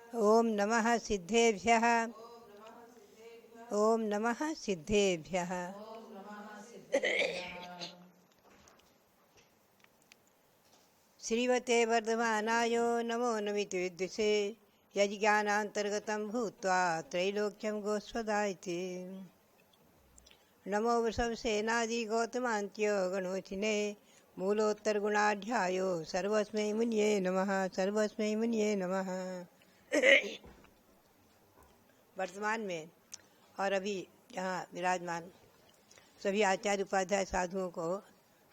ओम नमः सिद्धेभ्यः। ओम नमः सिद्धेभ्यः। श्रीमते वर्धमानायो नमो नमिति विद्विषे यज्ञानान्तर्गतं भूत्वा त्रैलोक्यं गोस्वदायते। नमो वृषभसेनादि गौतमान्त्य गणोचिने मूलोत्तरगुणाढ्यायो सर्वस्मै मुनये नमः। सर्वस्मै मुनये नमः। वर्तमान में और अभी यहाँ विराजमान सभी आचार्य उपाध्याय साधुओं को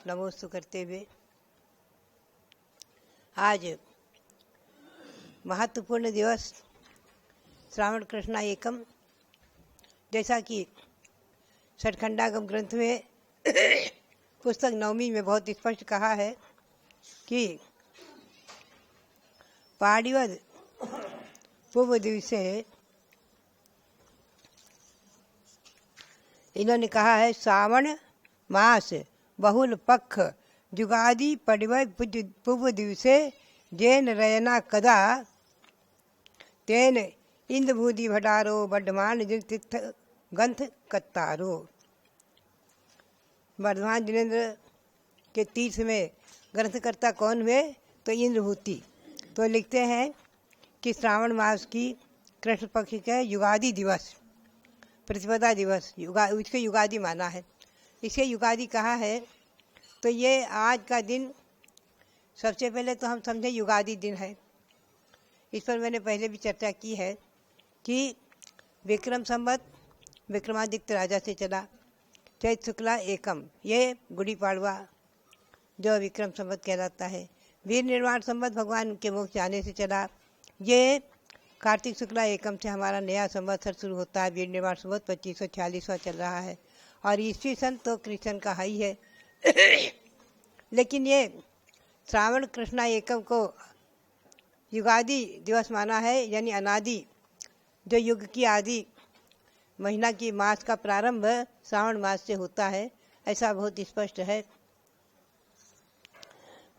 नमोस्तु करते हुए आज महत्वपूर्ण दिवस श्रावण कृष्णा एकम, जैसा कि षटखंडागम ग्रंथ में पुस्तक नवमी में बहुत स्पष्ट कहा है कि पाड़िवद पूर्व दिवसे इन्होंने कहा है श्रावण मास बहुल पक्ष जुगादि पड़िवय पूर्व दिवसे जैन रयना कदा तेन इंद्रभूति भटारो वर्धमान तीर्थ ग्रंथ कत्तारो। वर्धमान जिनेन्द्र के तीर्थ में ग्रंथकर्ता कौन हुए? तो इंद्रभूति। तो लिखते हैं कि श्रावण मास की कृष्ण पक्ष का युगादि दिवस, प्रतिपदा दिवस, उसके युगादि माना है। इसे युगादि कहा है। तो ये आज का दिन सबसे पहले तो हम समझे युगादि दिन है। इस पर मैंने पहले भी चर्चा की है कि विक्रम संवत विक्रमादित्य राजा से चला, चैत शुक्ला एकम, ये गुड़ी पाड़वा जो विक्रम संवत कहलाता है। वीर निर्माण संवत भगवान के मुख से आने से चला, ये कार्तिक शुक्ला एकम से हमारा नया संवत्सर शुरू होता है। वीर निर्माण संवत 2546वां चल रहा है और ईस्वी सन तो कृष्ण का ही है। लेकिन ये श्रावण कृष्णा एकम को युगादि दिवस माना है, यानी अनादि, जो युग की आदि, महीना की मास का प्रारंभ श्रावण मास से होता है, ऐसा बहुत स्पष्ट है।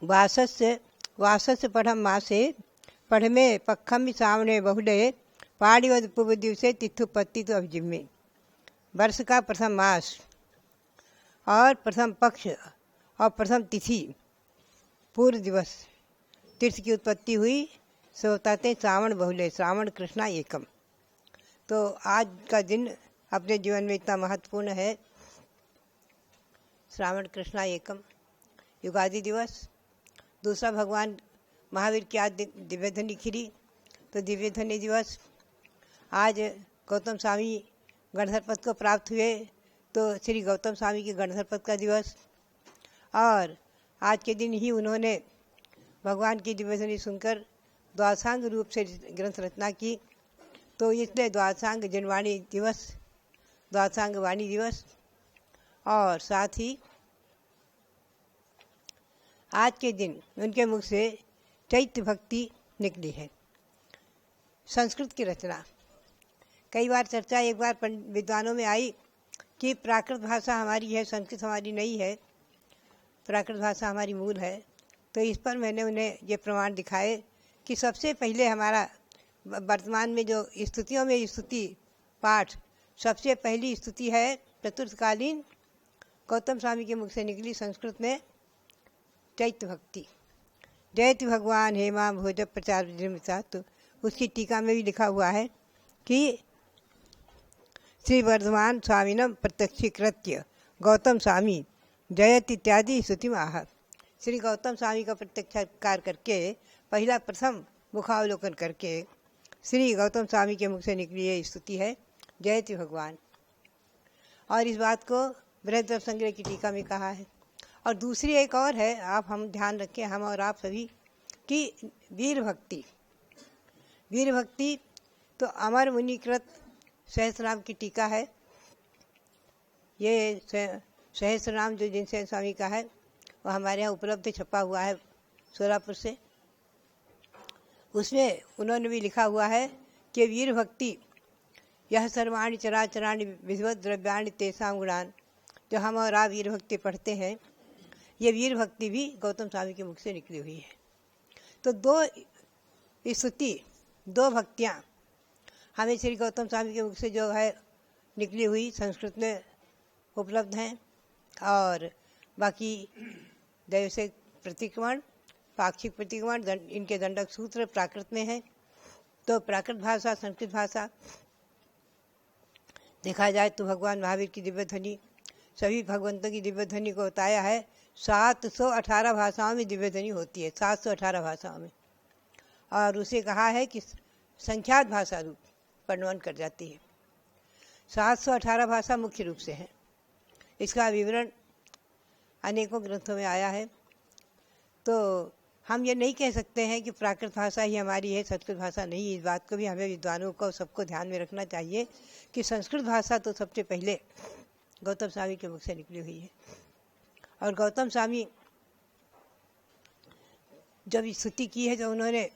वासस्य पढ़म मासे पढ़मे पक्षम श्रावणे बहुले पाड़िवद पूर्व दिवसे तिथुपत्ति तो अभिजिम्मे। वर्ष का प्रथम मास और प्रथम पक्ष और प्रथम तिथि पूर्व दिवस तीर्थ की उत्पत्ति हुई, सो बताते श्रावण बहुले, श्रावण कृष्णा एकम। तो आज का दिन अपने जीवन में इतना महत्वपूर्ण है। श्रावण कृष्णा एकम युगादि दिवस। दूसरा भगवान महावीर की आज दिव्यध्वनि खिरी, तो दिव्यध्वनि दिवस। आज गौतम स्वामी गणधर पद को प्राप्त हुए, तो श्री गौतम स्वामी के गणधर पद का दिवस। और आज के दिन ही उन्होंने भगवान की दिव्यध्वनि सुनकर द्वादशांग रूप से ग्रंथ रचना की, तो इसलिए द्वादशांग जनवाणी दिवस, द्वादशांग वाणी दिवस। और साथ ही आज के दिन उनके मुख से चैत्य भक्ति निकली है, संस्कृत की रचना। कई बार चर्चा एक बार विद्वानों में आई कि प्राकृत भाषा हमारी है, संस्कृत हमारी नहीं है, प्राकृत भाषा हमारी मूल है। तो इस पर मैंने उन्हें ये प्रमाण दिखाए कि सबसे पहले हमारा वर्तमान में जो स्तुतियों में स्तुति पाठ, सबसे पहली स्तुति है चतुर्थकालीन गौतम स्वामी के मुख से निकली संस्कृत में, चैत्य भक्ति। जयति भगवान हेमा भोज प्रचार। तो उसकी टीका में भी लिखा हुआ है कि श्री वर्धमान स्वामिनम प्रत्यक्षीकृत्य गौतम स्वामी जयति इत्यादि स्तुति आह। श्री गौतम स्वामी का प्रत्यक्षाकार करके, पहला प्रथम मुखावलोकन करके श्री गौतम स्वामी के मुख से निकली ये स्तुति है, जयति भगवान। और इस बात को बृहद्रव संग्रह की टीका में कहा है। और दूसरी एक और है, हम ध्यान रखें, हम और आप सभी, कि वीर भक्ति। वीर भक्ति तो अमर मुनिकृत सहस्रनाम की टीका है। ये सहस्रनाम जो जिनसे स्वामी का है, वह हमारे यहाँ उपलब्ध छपा हुआ है सोलापुर से। उसमें उन्होंने भी लिखा हुआ है कि वीर भक्ति यह सर्वाणि चराचराणि विधिवत द्रव्याणि तेसाम गुणान। जो हम और आप वीर भक्ति पढ़ते हैं, ये वीर भक्ति भी गौतम स्वामी के मुख से निकली हुई है। तो दो स्तुति 2 भक्तियाँ हमें श्री गौतम स्वामी के मुख से जो है निकली हुई संस्कृत में उपलब्ध हैं, और बाकी दैव से प्रतिक्रमण, पाक्षिक प्रतिक्रमण, इनके दंडक सूत्र प्राकृत में है। तो प्राकृत भाषा, संस्कृत भाषा देखा जाए तो भगवान महावीर की दिव्य ध्वनि, सभी भगवंतों की दिव्य ध्वनि को बताया है। 718 भाषाओं में दिव्य ध्वनि होती है, 718 भाषाओं में, और उसे कहा है कि संख्यात भाषा रूप वर्णन कर जाती है। 718 भाषा मुख्य रूप से है। इसका विवरण अनेकों ग्रंथों में आया है। तो हम ये नहीं कह सकते हैं कि प्राकृत भाषा ही हमारी है, संस्कृत भाषा नहीं। इस बात को भी हमें विद्वानों को सबको ध्यान में रखना चाहिए कि संस्कृत भाषा तो सबसे पहले गौतम स्वामी के मुख से निकली हुई है। और गौतम स्वामी जब स्तुति की है जो उन्होंने,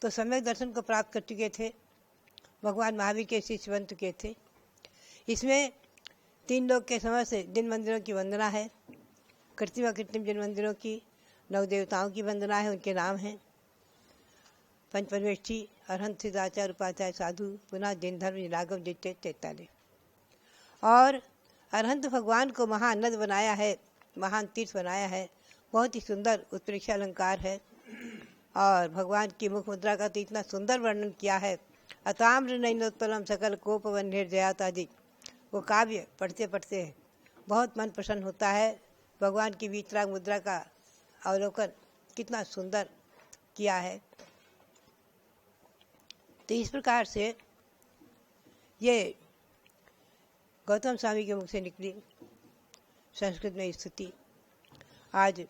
तो सम्यक दर्शन को प्राप्त कर चुके थे, भगवान महावीर के शिष्य बन चुके थे। इसमें 3 लोग के समस्त जिन मंदिरों की वंदना है, कृत्रिम अकृत्रिम जिन मंदिरों की, 9 देवताओं की वंदना है, उनके नाम हैं पंच परमेष्ठी, अरहंत, सिद्धाचार्य, उपाचार्य, साधु, पुनः जैन धर्म, निरागम, जित्य, चैताले। और अरहंत भगवान को महानद बनाया है, महान तीर्थ बनाया है, बहुत ही सुंदर उत्प्रेक्षा अलंकार है। और भगवान की मुख मुद्रा का तो इतना सुंदर वर्णन किया है, अताम्र नैनोत्पलम सकल कोप वन्हेर जयातादि। वो काव्य पढ़ते पढ़ते बहुत मन प्रसन्न होता है। भगवान की वीतराग मुद्रा का अवलोकन कितना सुंदर किया है। तो इस प्रकार से ये गौतम स्वामी के मुख से निकली संस्कृत में स्तुति। आज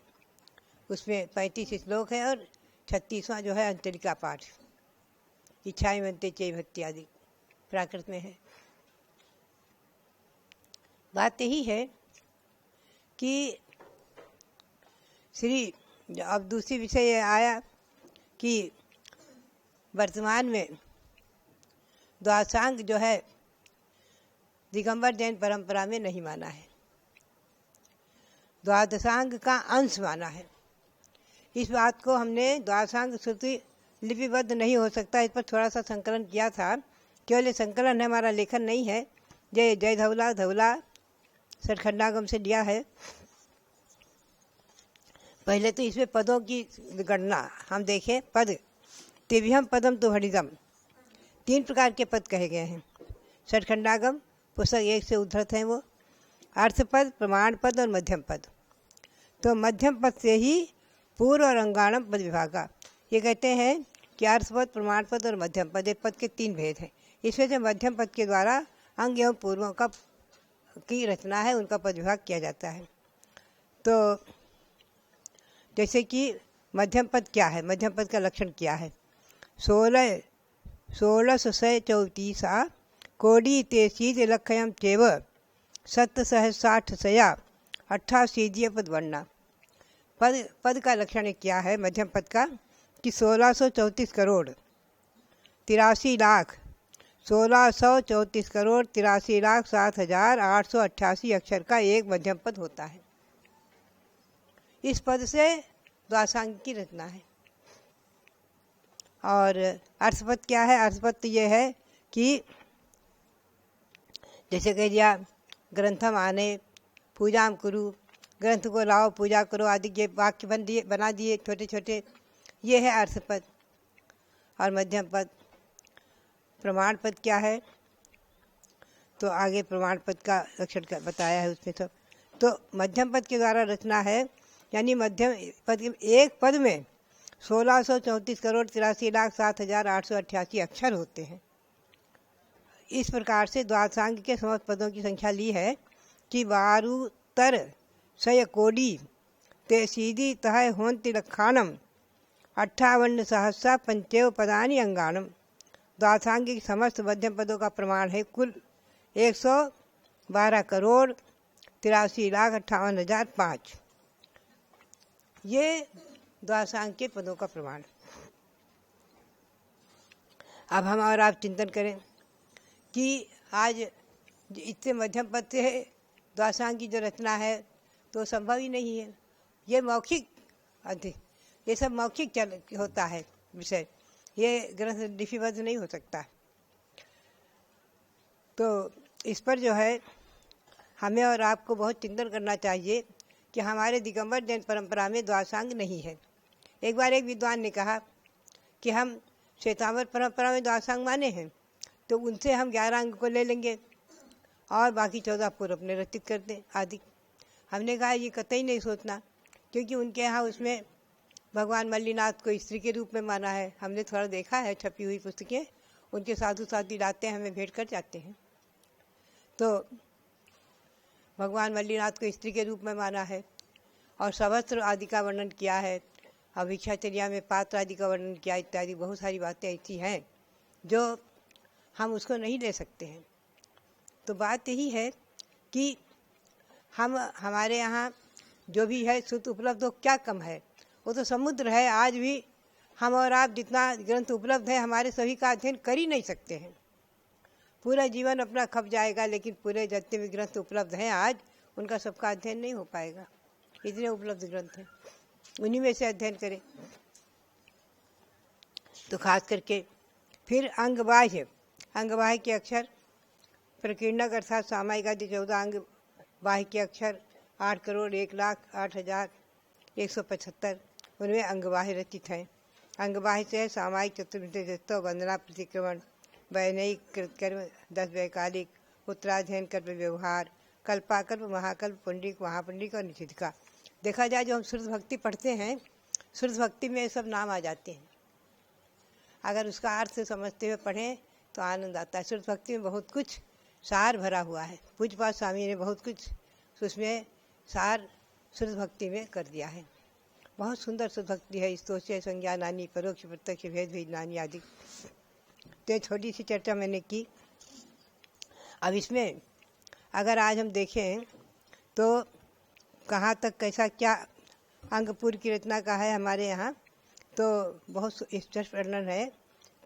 उसमें 35 श्लोक है और 36वां जो है अंतरिका पाठ, इच्छाएं मनते चय भक्ति आदि प्राकृत में है। बात यही है कि अब दूसरी विषय ये आया कि वर्तमान में द्वादशांग जो है दिगंबर जैन परंपरा में नहीं माना है, द्वादशांग का अंश माना है। इस बात को हमने द्वादशांग श्रुति लिपिबद्ध नहीं हो सकता, इस पर थोड़ा सा संकलन किया था। केवल संकलन है, हमारा लेखन नहीं है। जय धवला सठखंडागम से लिया है। पहले तो इसमें पदों की गणना हम देखें। पद तिव्यम पदम तो हरिदम, 3 प्रकार के पद कहे गए हैं। सठखंडागम पुस्तक 1 से उद्धृत हैं वो, अर्थ पद, प्रमाण पद और मध्यम पद। तो मध्यम पद से ही पूर्व और अंगाणम पद विभागा। ये कहते हैं कि अर्थ पद, प्रमाण पद और मध्यम पद, एक पद के 3 भेद हैं। इसमें से मध्यम पद के द्वारा अंग एवं पूर्वों का की रचना है, उनका पद विभाग किया जाता है। तो जैसे कि मध्यम पद क्या है, मध्यम पद का लक्षण क्या है। 1634 कोडी तेसीद लक्षयम चेव 760 88 पद वर्णा। पद का लक्षण क्या है मध्यम पद का कि 1634 करोड़ 83 लाख 1634 करोड़ 83 लाख 7,888 अक्षर का एक मध्यम पद होता है। इस पद से द्वादशांग की रचना है। और अर्थपद क्या है, अर्थपद तो ये है कि जैसे कह दिया ग्रंथम आने पूजाम कुरु, ग्रंथ को लाओ पूजा करो आदि के वाक्य बना दिए छोटे छोटे, ये है अर्थपद। और मध्यम पद प्रमाण पद क्या है, तो आगे प्रमाण पद का लक्षण बताया है उसमें सब। तो मध्यम पद के द्वारा रचना है, यानी मध्यम पद एक पद में 1634 करोड़ 83 लाख 7,888 अक्षर होते हैं। इस प्रकार से द्वादशांग के समस्त पदों की संख्या ली है कि 12 सय कोडी ते सीधी तह होन्ति लखानम 58 सहस्रा पंचेव पदानी अंगाणम। द्वादशांग के समस्त मध्यम पदों का प्रमाण है कुल 112 करोड़ 83 लाख 58,005। ये द्वादशांग के पदों का प्रमाण। अब हम और आप चिंतन करें कि आज इतने मध्यम पद से द्वादशांग की जो रचना है तो संभव ही नहीं है। ये मौखिक ये सब मौखिक होता है विषय। ये ग्रंथ लिपिबद्ध नहीं हो सकता। तो इस पर जो है हमें और आपको बहुत चिंतन करना चाहिए कि हमारे दिगंबर जैन परंपरा में द्वादशांग नहीं है। एक बार एक विद्वान ने कहा कि हम श्वेतांबर परंपरा में द्वादशांग माने हैं, तो उनसे हम 11 अंग को ले लेंगे और बाकी 14 पूर्व अपने रचित कर दें आदि। हमने कहा ये कतई नहीं सोचना, क्योंकि उनके यहाँ उसमें भगवान मल्लीनाथ को स्त्री के रूप में माना है। हमने थोड़ा देखा है छपी हुई पुस्तकें, उनके साधु साथी लाते हैं, हमें भेंट कर जाते हैं। तो भगवान मल्लीनाथ को स्त्री के रूप में माना है और सवस्त्र आदि का वर्णन किया है, अभिक्षाचर्या में पात्र आदि का वर्णन किया, इत्यादि बहुत सारी बातें ऐसी हैं जो हम उसको नहीं ले सकते हैं। तो बात यही है कि हमारे यहाँ जो भी है सूत्र उपलब्ध हो, क्या कम है, वो तो समुद्र है। आज भी हम और आप जितना ग्रंथ उपलब्ध है हमारे सभी का अध्ययन कर ही नहीं सकते हैं। पूरा जीवन अपना खप जाएगा, लेकिन पूरे जितने भी ग्रंथ उपलब्ध हैं आज, उनका सबका अध्ययन नहीं हो पाएगा। इतने उपलब्ध ग्रंथ हैं, उन्हीं में से अध्ययन करें। तो खास करके फिर अंगबाह्य के अक्षर प्रकीर्णक अर्थात सामायिक आदि 14 अंग बाह्य के अक्षर 8,01,08,175 उनमें अंगबाह्य रचित हैं। अंगबाह्य से सामायिक चतुर्विंशति वंदना प्रतिक्रमण वैनयिक कृतकर्म 10 वैकालिक उत्तराध्ययन कर्म व्यवहार कल्पाकल्प महाकल्प पुंडरिक महापुंडरिक और निषिद्धिका। देखा जाए जो हम शुद्ध भक्ति पढ़ते हैं, शुद्ध भक्ति में सब नाम आ जाते हैं। अगर उसका अर्थ समझते हुए पढ़ें तो आनंद आता है। शुद्ध भक्ति में बहुत कुछ सार भरा हुआ है। पूज्यपाद स्वामी ने बहुत कुछ उसमें सार शुद्ध भक्ति में कर दिया है। बहुत सुंदर शुद्ध भक्ति है। स्तोष्य संज्ञानानि परोक्ष प्रत्यक्ष भेद विज्ञानी आदि। तो छोटी सी चर्चा मैंने की। अब इसमें अगर आज हम देखें तो कहाँ तक कैसा क्या अंगपुर की रचना का है हमारे यहाँ, तो बहुत स्पष्ट वर्णन है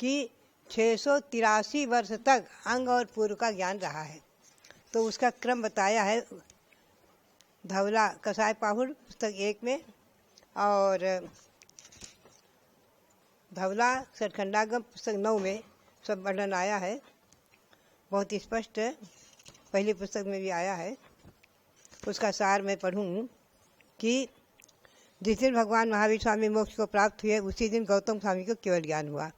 कि 683 वर्ष तक अंग और पूर्व का ज्ञान रहा है। तो उसका क्रम बताया है धवला कसाय पाहुड़ पुस्तक 1 में और धवला सरखंडागम पुस्तक 9 में सब वर्णन आया है। बहुत स्पष्ट पहली पुस्तक में भी आया है। उसका सार मैं पढ़ूँ कि जिस दिन भगवान महावीर स्वामी मोक्ष को प्राप्त हुए उसी दिन गौतम स्वामी को केवल ज्ञान हुआ।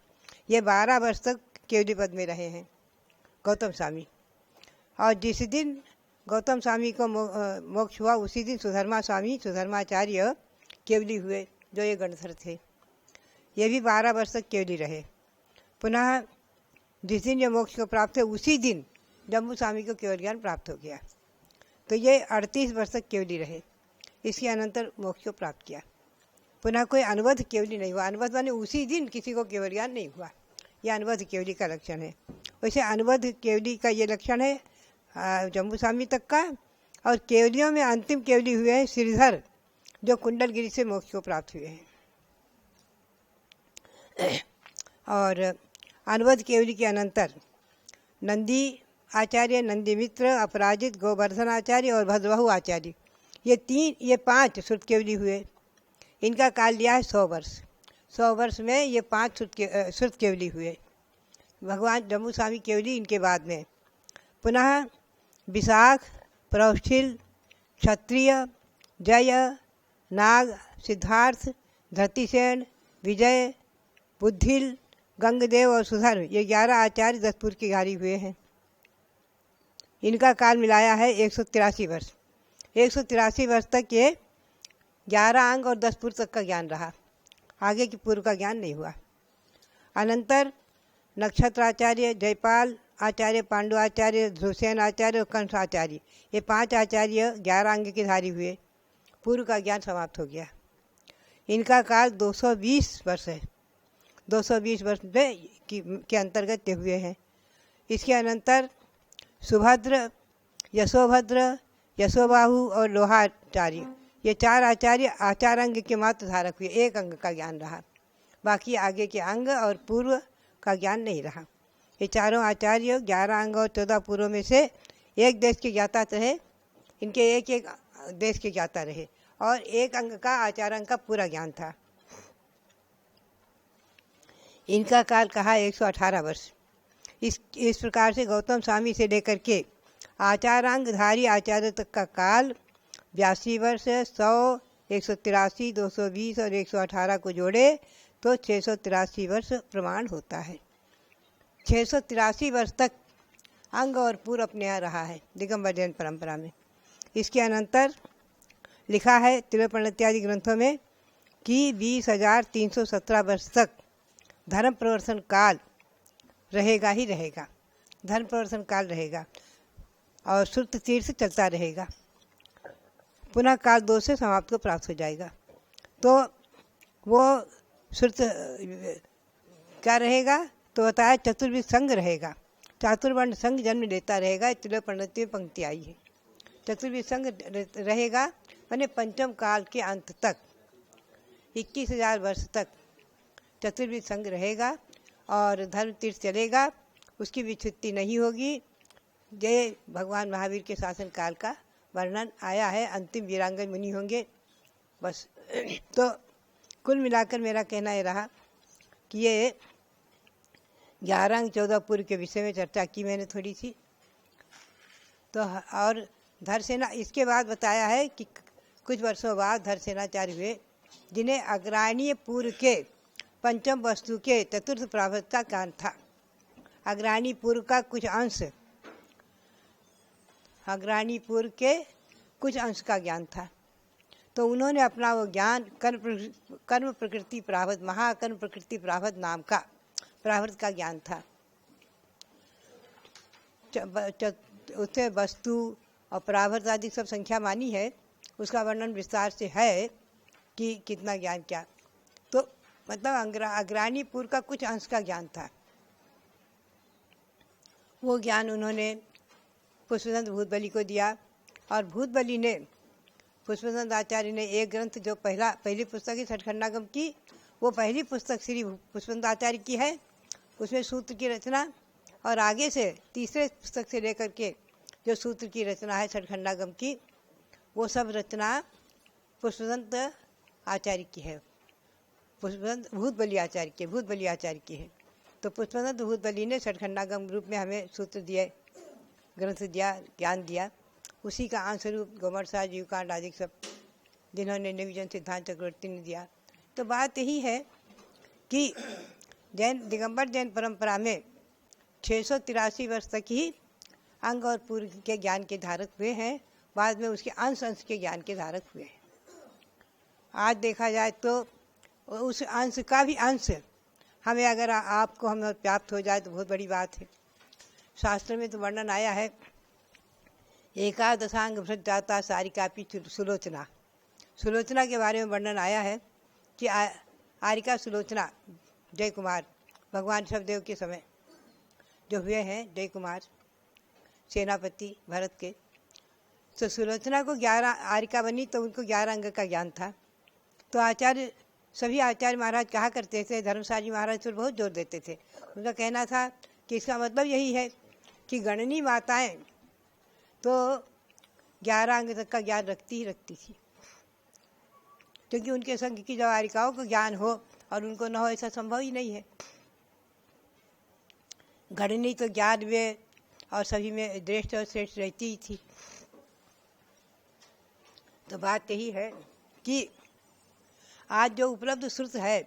ये 12 वर्ष तक केवली पद में रहे हैं गौतम स्वामी। और जिस दिन गौतम स्वामी को मोक्ष हुआ उसी दिन सुधर्मा स्वामी सुधर्माचार्य केवली हुए, जो ये गणधर थे। ये भी 12 वर्ष तक केवली रहे। पुनः जिस दिन ये मोक्ष को प्राप्त हुए उसी दिन जम्बू स्वामी को केवल ज्ञान प्राप्त हो गया। तो ये 38 वर्ष तक केवली रहे। इसके अनंतर मोक्ष को प्राप्त किया। पुनः कोई अनुबद्ध केवली नहीं हुआ। अनुबद्ध माने उसी दिन किसी को केवल ज्ञान नहीं हुआ। यह अनुबद्ध केवली का लक्षण है। वैसे अनुबद्ध केवली का ये लक्षण है जम्बू स्वामी तक का। और केवलियों में अंतिम केवली हुए हैं श्रीधर, जो कुंडलगिरी से मोक्ष को प्राप्त हुए हैं। और अनुबद्ध केवली के अनंतर नंदी आचार्य, नंदी मित्र, अपराजित, गोवर्धन आचार्य और भद्रबाहु आचार्य, ये 5 श्रुत केवली हुए। इनका काल लिया है 100 वर्ष। 100 वर्ष में ये 5 श्रुत केवली हुए। भगवान जम्बू स्वामी केवली इनके बाद में। पुनः विशाख, प्रौष्ठिल, क्षत्रिय, जय, नाग, सिद्धार्थ, धरतीसेन, विजय, बुद्धिल, गंगदेव और सुधर्म, ये 11 आचार्य 10 पूर्व के घारी हुए हैं। इनका काल मिलाया है 183 वर्ष। 183 वर्ष तक ये 11 अंग और 10 पूर्व तक का ज्ञान रहा। आगे की पूर्व का ज्ञान नहीं हुआ। अनंतर नक्षत्राचार्य, जयपाल आचार्य, पांडु आचार्य, ध्रुवसेन आचार्य और कंस आचार्य, ये 5 आचार्य 11 अंग के धारी हुए। पूर्व का ज्ञान समाप्त हो गया। इनका काल 220 वर्ष है। 220 वर्ष के अंतर्गत ये हुए हैं। इसके अनंतर सुभद्र, यशोभद्र, यशोबाहु और लोहाचार्य, ये 4 आचार्य आचार अंग के मात्र धारक हुए। 1 अंग का ज्ञान रहा। बाकी आगे के अंग और पूर्व का ज्ञान नहीं रहा। ये चारों आचार्य 11 अंग और 14 पूर्व में से एक देश के ज्ञाता रहे। इनके एक देश के ज्ञाता रहे और 1 अंग का आचार अंग का पूरा ज्ञान था। इनका काल कहा 118 वर्ष। इस प्रकार से गौतम स्वामी से लेकर के आचारांगधारी आचार्य तक का काल 82 वर्ष, 100, 183, 220 और 118 को जोड़े तो 683 वर्ष प्रमाण होता है। 683 वर्ष तक अंग और पूर अपने यहाँ रहा है दिगंबर जैन परंपरा में। इसके अनंतर लिखा है त्रिलोपन इत्यादि ग्रंथों में कि 20,317 वर्ष तक धर्म प्रवर्तन काल रहेगा ही रहेगा, धर्म प्रवर्तन काल रहेगा और श्रुत तीर्थ चलता रहेगा। पुनः काल 2 से समाप्त को प्राप्त हो जाएगा। तो वो श्रुत क्या रहेगा तो बताया चतुर्विध संघ रहेगा, चातुर्वर्ण संघ जन्म लेता रहेगा। त्रिलोपनिषद में पंक्ति आई है। चतुर्विध संघ रहेगा माने पंचम काल के अंत तक 21,000 वर्ष तक चतुर्विध संघ रहेगा और धर्म तीर्थ चलेगा, उसकी विच्छुत्ति नहीं होगी। जय भगवान महावीर के शासन काल का वर्णन आया है, अंतिम वीरांगन मुनि होंगे बस। तो कुल मिलाकर मेरा कहना ये रहा कि ये 11 अंग 14 पूर्व के विषय में चर्चा की मैंने थोड़ी सी। तो और धरसेना इसके बाद बताया है कि कुछ वर्षों बाद धरसेनाचार्य हुए जिन्हें अग्राणीय पूर्व के पंचम वस्तु के चतुर्थ प्रावध का ज्ञान था। अग्राणी पूर्व का कुछ अंश, अग्राणी पूर्व के कुछ अंश का ज्ञान था। तो उन्होंने अपना वो ज्ञान कर्म प्रकृति प्रावध, महाकर्म प्रकृति प्रावध नाम का प्रावध का ज्ञान था। उससे वस्तु और प्रावध आदि सब संख्या मानी है, उसका वर्णन विस्तार से है कि कितना ज्ञान क्या। तो मतलब अग्राणी पूर्व का कुछ अंश का ज्ञान था। वो ज्ञान उन्होंने पुष्पदंत भूतबली को दिया और भूतबली ने पुष्पदंत आचार्य ने एक ग्रंथ जो पहली पुस्तक है छठखंडागम की, वो पहली पुस्तक श्री पुष्पदंत आचार्य की है। उसमें सूत्र की रचना और आगे से तीसरे पुस्तक से लेकर के जो सूत्र की रचना है छठखंडागम की, वो सब रचना पुष्पदंत आचार्य की है, पुष्पदंत भूतबली आचार्य की है। तो पुष्पदंत भूतबली ने छठखंडागम रूप में हमें सूत्र दिए, ग्रंथ दिया, ज्ञान दिया। उसी का अंश रूप गोमरसार जीवकांड आदि सब जिन्होंने निविजन सिद्धांत चक्रवर्ती ने दिया। तो बात यही है कि दिगंबर जैन परंपरा में 683 वर्ष तक ही अंग और पूर्व के ज्ञान के धारक हुए हैं, बाद में उसके अंश के ज्ञान के धारक हुए हैं। आज देखा जाए तो उस अंश का भी अंश हमें अगर आपको हमें प्राप्त हो जाए तो बहुत बड़ी बात है। शास्त्र में तो वर्णन आया है, एकादशांग भ्रत जाता सारिकापि सुलोचना। सुलोचना के बारे में वर्णन आया है कि आरिका सुलोचना जय कुमार भगवान शबदेव के समय जो हुए हैं, जय कुमार सेनापति भरत के। तो सुलोचना को 11 आरिका बनी तो उनको 11 अंग का ज्ञान था। तो सभी आचार्य महाराज कहा करते थे, धर्मसाजी महाराज पर बहुत जोर देते थे। उनका कहना था कि इसका मतलब यही है कि गणनी माताएं तो 11 अंग तक का ज्ञान रखती थी, क्योंकि उनके संग की जब आरिकाओं को ज्ञान हो और उनको न हो ऐसा संभव ही नहीं है। गणनी तो ज्ञान में और सभी में श्रेष्ठ और श्रेष्ठ रहती ही थी। तो बात यही है कि आज जो उपलब्ध श्रुत है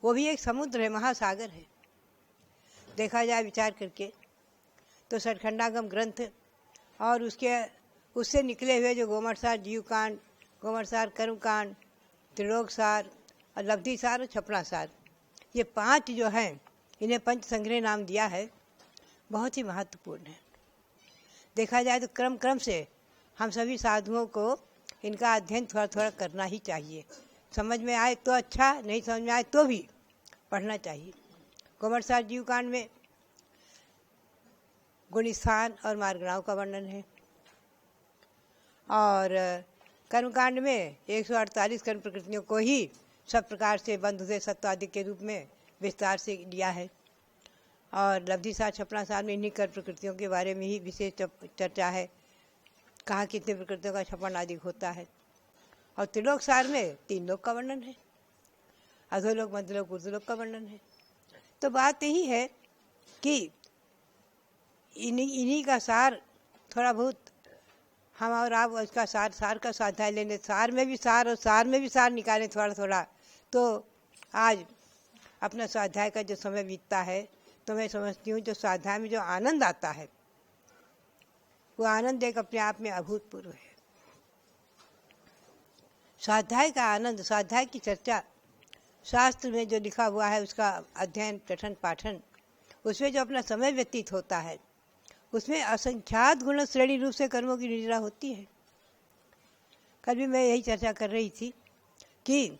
वो भी एक समुद्र है, महासागर है। देखा जाए विचार करके तो छठखंडागम ग्रंथ और उससे निकले हुए जो गोमरसार जीवकांड, गोमरसार कर्मकांड, त्रिलोकसार और लब्धिसार और छपड़ासार, ये 5 जो हैं, इन्हें पंच संग्रह नाम दिया है, बहुत ही महत्वपूर्ण है। देखा जाए तो क्रम से हम सभी साधुओं को इनका अध्ययन थोड़ा थोड़ा करना ही चाहिए। समझ में आए तो अच्छा, नहीं समझ में आए तो भी पढ़ना चाहिए। गोमरसार जीवकांड में गुणस्थान और मार्गणाओं का वर्णन है और कर्मकांड में 148 कर्म प्रकृतियों को ही सब प्रकार से बंधु से सत्वादि के रूप में विस्तार से लिया है। और लब्धिसार छपड़ासार में इन्हीं कर्म प्रकृतियों के बारे में ही विशेष चर्चा है, कहाँ कितने प्रकृतियों का छपन आदि होता है। और त्रिलोकसार में 3 लोक का वर्णन है, अधोलोक, मध्यलोक, ऊर्ध्वलोक का वर्णन है। तो बात यही है कि इन्हीं का सार थोड़ा बहुत हम और आप उसका सार का स्वाध्याय लेने, सार में भी सार और सार में भी सार निकालें थोड़ा थोड़ा, तो आज अपना स्वाध्याय का जो समय बीतता है तो मैं समझती हूँ जो स्वाध्याय में जो आनंद आता है वो आनंद एक अपने आप में अभूतपूर्व है। स्वाध्याय का आनंद, स्वाध्याय की चर्चा, शास्त्र में जो लिखा हुआ है उसका अध्ययन पठन पाठन, उसमें जो अपना समय व्यतीत होता है उसमें असंख्यात गुण श्रेणी रूप से कर्मों की निद्रा होती है। कल भी मैं यही चर्चा कर रही थी कि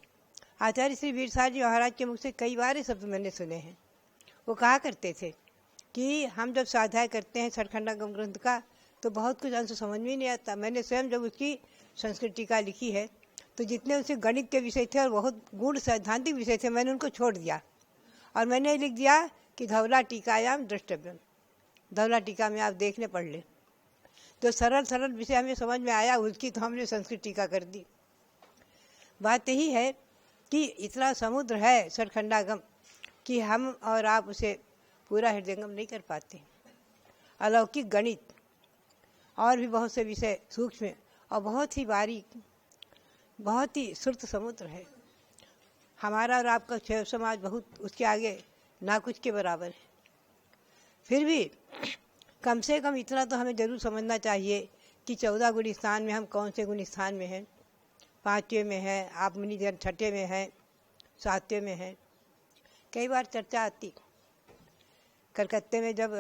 आचार्य श्री वीर साहब जी महाराज के मुख से कई बार ये शब्द मैंने सुने हैं। वो कहा करते थे कि हम जब स्वाध्याय करते हैं छठखंडागम ग्रंथ का तो बहुत कुछ अंश समझ में नहीं आता। मैंने स्वयं जब उसकी संस्कृत टीका लिखी है तो जितने उसके गणित के विषय थे और बहुत गूढ़ सैद्धांतिक विषय थे मैंने उनको छोड़ दिया और मैंने लिख दिया कि धवला टीकायाम द्रष्टव्यम, धवला टीका में आप देखने पढ़ लें। जो सरल सरल विषय हमें समझ में आया उसकी तो हमने संस्कृत टीका कर दी। बात यही है कि इतना समुद्र है छठखंडागम कि हम और आप उसे पूरा हृदयंगम नहीं कर पाते। अलौकिक गणित और भी बहुत से विषय सूक्ष्म और बहुत ही बारीक, बहुत ही श्रुत समुद्र है। हमारा और आपका शैव समाज बहुत उसके आगे ना कुछ के बराबर है। फिर भी कम से कम इतना तो हमें ज़रूर समझना चाहिए कि 14 गुण स्थान में हम कौन से गुण स्थान में हैं। 5वें में है, आप मुनि जन 6ठे में है, 7वें में है। कई बार चर्चा आती कलकत्ते में जब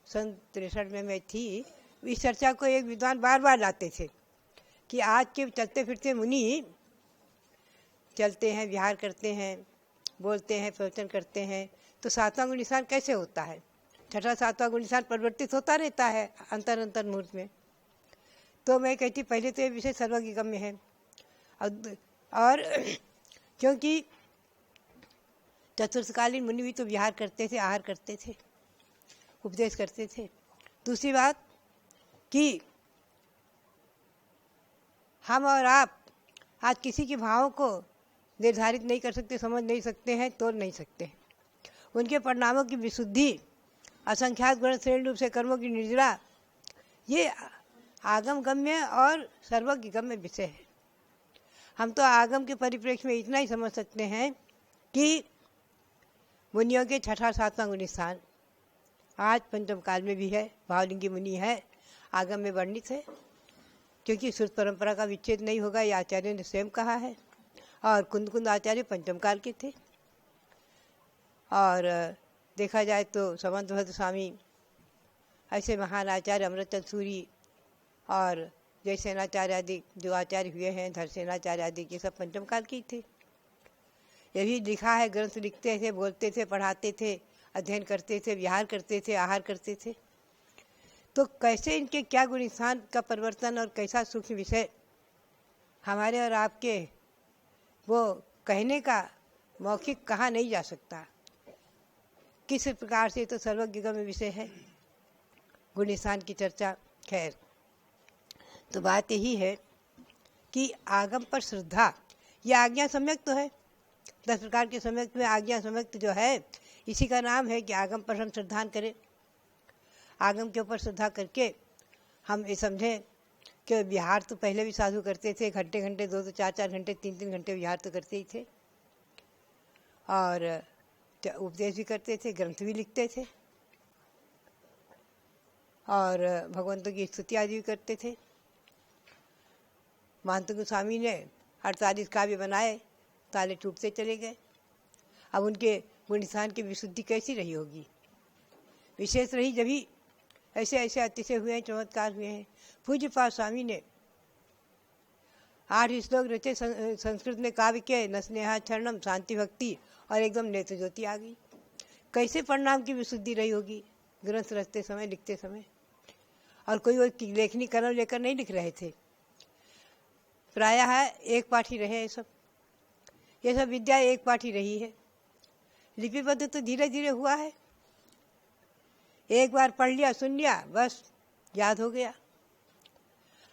सन 63 में मैं थी, इस चर्चा को एक विद्वान बार बार लाते थे कि आज के चलते फिरते मुनि चलते हैं, विहार करते हैं, बोलते हैं, प्रवचन करते हैं, तो 7वां गुण स्थान कैसे होता है? 6ठा 7वां गुण स्थान परिवर्तित होता रहता है अंतर अंतर मुहूर्त में। तो मैं कहती पहले तो ये विषय सर्वज्ञगम्य है और क्योंकि चतुर्थकालीन मुनि भी तो विहार करते थे, आहार करते थे, उपदेश करते थे। दूसरी बात कि हम और आप आज किसी के भावों को निर्धारित नहीं कर सकते, समझ नहीं सकते हैं, तोड़ नहीं सकते। उनके परिणामों की विशुद्धि, असंख्यात गुण श्रेणी रूप से कर्मों की निर्जरा, ये आगम गम्य और सर्वज्ञ गम्य विषय है। हम तो आगम के परिप्रेक्ष्य में इतना ही समझ सकते हैं कि मुनियों के 6ठा 7वां गुण स्थान आज पंचम काल में भी है, भावलिंगी मुनि है, आगम में वर्णित है, क्योंकि श्रुत परंपरा का विच्छेद नहीं होगा, ये आचार्य ने स्वयं कहा है। और कुंद आचार्य पंचम काल के थे। और देखा जाए तो समंत भद्र स्वामी, ऐसे महान आचार्य, अमृतचंद सूरी और जयसेनाचार्य आदि जो आचार्य हुए हैं, धरसेनाचार्य आदि, ये सब पंचम काल के ही थे। ये भी लिखा है, ग्रंथ लिखते थे, बोलते थे, पढ़ाते थे, अध्ययन करते थे, विहार करते थे, आहार करते थे। तो कैसे इनके क्या गुण स्थान का परिवर्तन और कैसा सूक्ष्म विषय हमारे और आपके, वो कहने का मौखिक कहा नहीं जा सकता। किस प्रकार से तो सर्वज्ञगम्य विषय है गुण स्थान की चर्चा। खैर, तो बात यही है कि आगम पर श्रद्धा, ये आज्ञा सम्यक तो है। 10 प्रकार के सम्यक में आज्ञा सम्यक जो है, इसी का नाम है कि आगम पर हम श्रद्धा करें। आगम के ऊपर श्रद्धा करके हम ये समझें कि विहार तो पहले भी साधु करते थे, घंटे घंटे 2-2, 4-4 घंटे, 3-3 घंटे विहार तो करते ही थे, और उपदेश भी करते थे, ग्रंथ भी लिखते थे, और भगवंतों की स्तुति आदि भी करते थे। महंत गोस्वामी ने 48 काव्य बनाए, ताले टूटते चले गए। अब उनके गुण स्थान की विशुद्धि कैसी रही होगी? विशेष रही जब ही ऐसे ऐसे अतिशय हुए हैं, चमत्कार हुए हैं। पूज्यपाद स्वामी ने 8 श्लोक रचे संस्कृत में काव्य के, न स्नेहा चरणम, शांति भक्ति, और एकदम नेत्र ज्योति आ गई। कैसे परिणाम की विशुद्धि रही होगी ग्रंथ रचते समय, लिखते समय? और कोई वो लेखनी कलम लेकर नहीं लिख रहे थे, प्रायः एक पाठ ही रहे। ये सब विद्या एक पाठ ही रही है। लिपिबद्ध तो धीरे धीरे हुआ है, एक बार पढ़ लिया, सुन लिया, बस याद हो गया।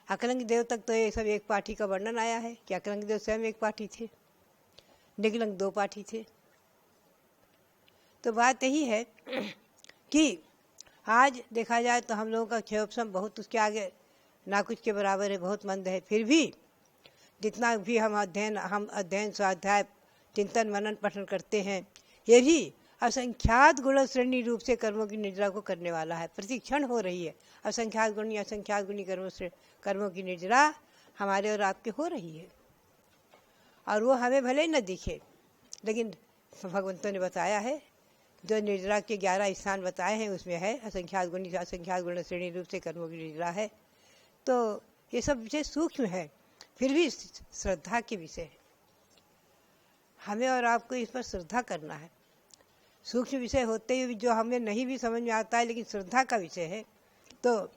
अकलंग देव तक तो ये सब एक पाठी का वर्णन आया है कि अकलंग देव स्वयं एक पाठी थे, निगलंग 2 पाठी थे। तो बात यही है कि आज देखा जाए तो हम लोगों का क्षयोपशम बहुत उसके आगे ना कुछ के बराबर है, बहुत मंद है। फिर भी जितना भी हम अध्ययन स्वाध्याय चिंतन मनन पठन करते हैं, ये भी असंख्यात गुण श्रेणी रूप से कर्मों की निर्जरा को करने वाला है। प्रतिक्षण हो रही है असंख्यात गुणी कर्मों की निर्जरा हमारे और आपके हो रही है, और वो हमें भले ही न दिखे, लेकिन भगवंतों ने बताया है, जो निर्जरा के 11 स्थान बताए हैं उसमें है असंख्यात गुण श्रेणी रूप से कर्मों की निर्जरा है। तो ये सब विषय सूक्ष्म है, फिर भी श्रद्धा के विषय है। हमें और आपको इस पर श्रद्धा करना है। सूक्ष्म विषय होते हुए जो हमें नहीं भी समझ में आता है, लेकिन श्रद्धा का विषय है। तो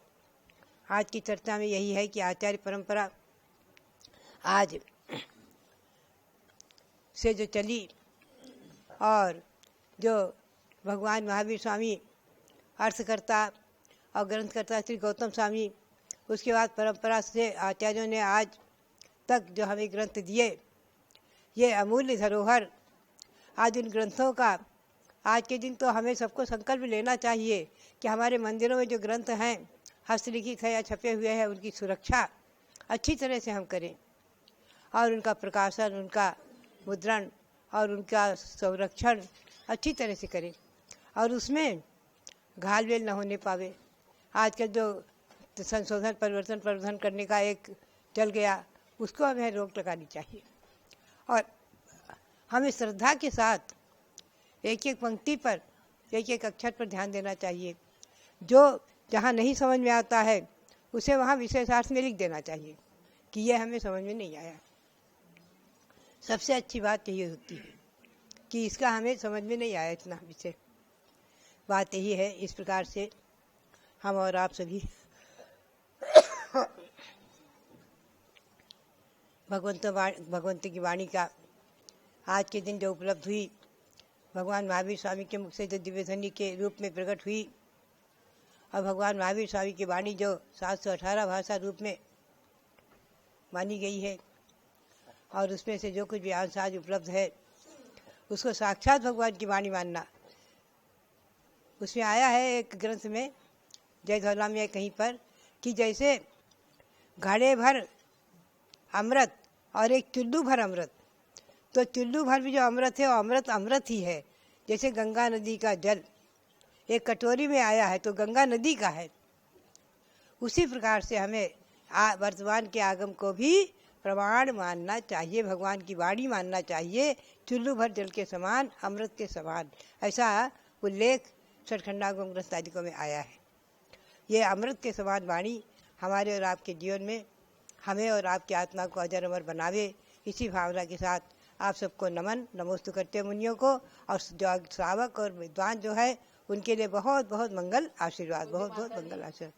आज की चर्चा में यही है कि आचार्य परंपरा आज से जो चली, और जो भगवान महावीर स्वामी अर्थकर्ता और ग्रंथकर्ता श्री गौतम स्वामी, उसके बाद परंपरा से आचार्यों ने आज तक जो हमें ग्रंथ दिए, ये अमूल्य धरोहर, आज उन ग्रंथों का आज के दिन तो हमें सबको संकल्प लेना चाहिए कि हमारे मंदिरों में जो ग्रंथ हैं हस्तलिखित है या छपे हुए हैं, उनकी सुरक्षा अच्छी तरह से हम करें, और उनका प्रकाशन, उनका मुद्रण और उनका संरक्षण अच्छी तरह से करें, और उसमें घालमेल न होने पावे। आजकल जो संशोधन परिवर्तन करने का एक चल गया, उसको हमें रोक लगानी चाहिए, और हमें श्रद्धा के साथ एक एक पंक्ति पर, एक एक अक्षर पर ध्यान देना चाहिए। जो जहाँ नहीं समझ में आता है उसे वहाँ विशेषार्थ में लिख देना चाहिए कि ये हमें समझ में नहीं आया। सबसे अच्छी बात यही होती है कि इसका हमें समझ में नहीं आया इतना विषय। बात यही है, इस प्रकार से हम और आप सभी भगवंत की वाणी का आज के दिन जो उपलब्ध हुई, भगवान महावीर स्वामी के मुख से जो दिव्य ध्वनि के रूप में प्रकट हुई, और भगवान महावीर स्वामी की वाणी जो 718 भाषा रूप में मानी गई है, और उसमें से जो कुछ भी आज उपलब्ध है उसको साक्षात भगवान की वाणी मानना। उसमें आया है एक ग्रंथ में, जय धौला में कहीं पर, कि जैसे घड़े भर अमृत और एक चुल्लू भर अमृत, तो चुल्लू भर भी जो अमृत है वो अमृत ही है। जैसे गंगा नदी का जल एक कटोरी में आया है तो गंगा नदी का है, उसी प्रकार से हमें वर्तमान के आगम को भी प्रमाण मानना चाहिए, भगवान की वाणी मानना चाहिए, चुल्लू भर जल के समान, अमृत के समान। ऐसा उल्लेख सचखंडागम ग्रंथ आदिकों में आया है। ये अमृत के समान वाणी हमारे और आपके जीवन में हमें और आपकी आत्मा को अजर अमर बनावे। इसी भावना के साथ आप सबको नमन नमोस्तु करते मुनियों को, और जो श्रावक और विद्वान जो है उनके लिए बहुत बहुत मंगल आशीर्वाद, बहुत बहुत मंगल आशीर्वाद।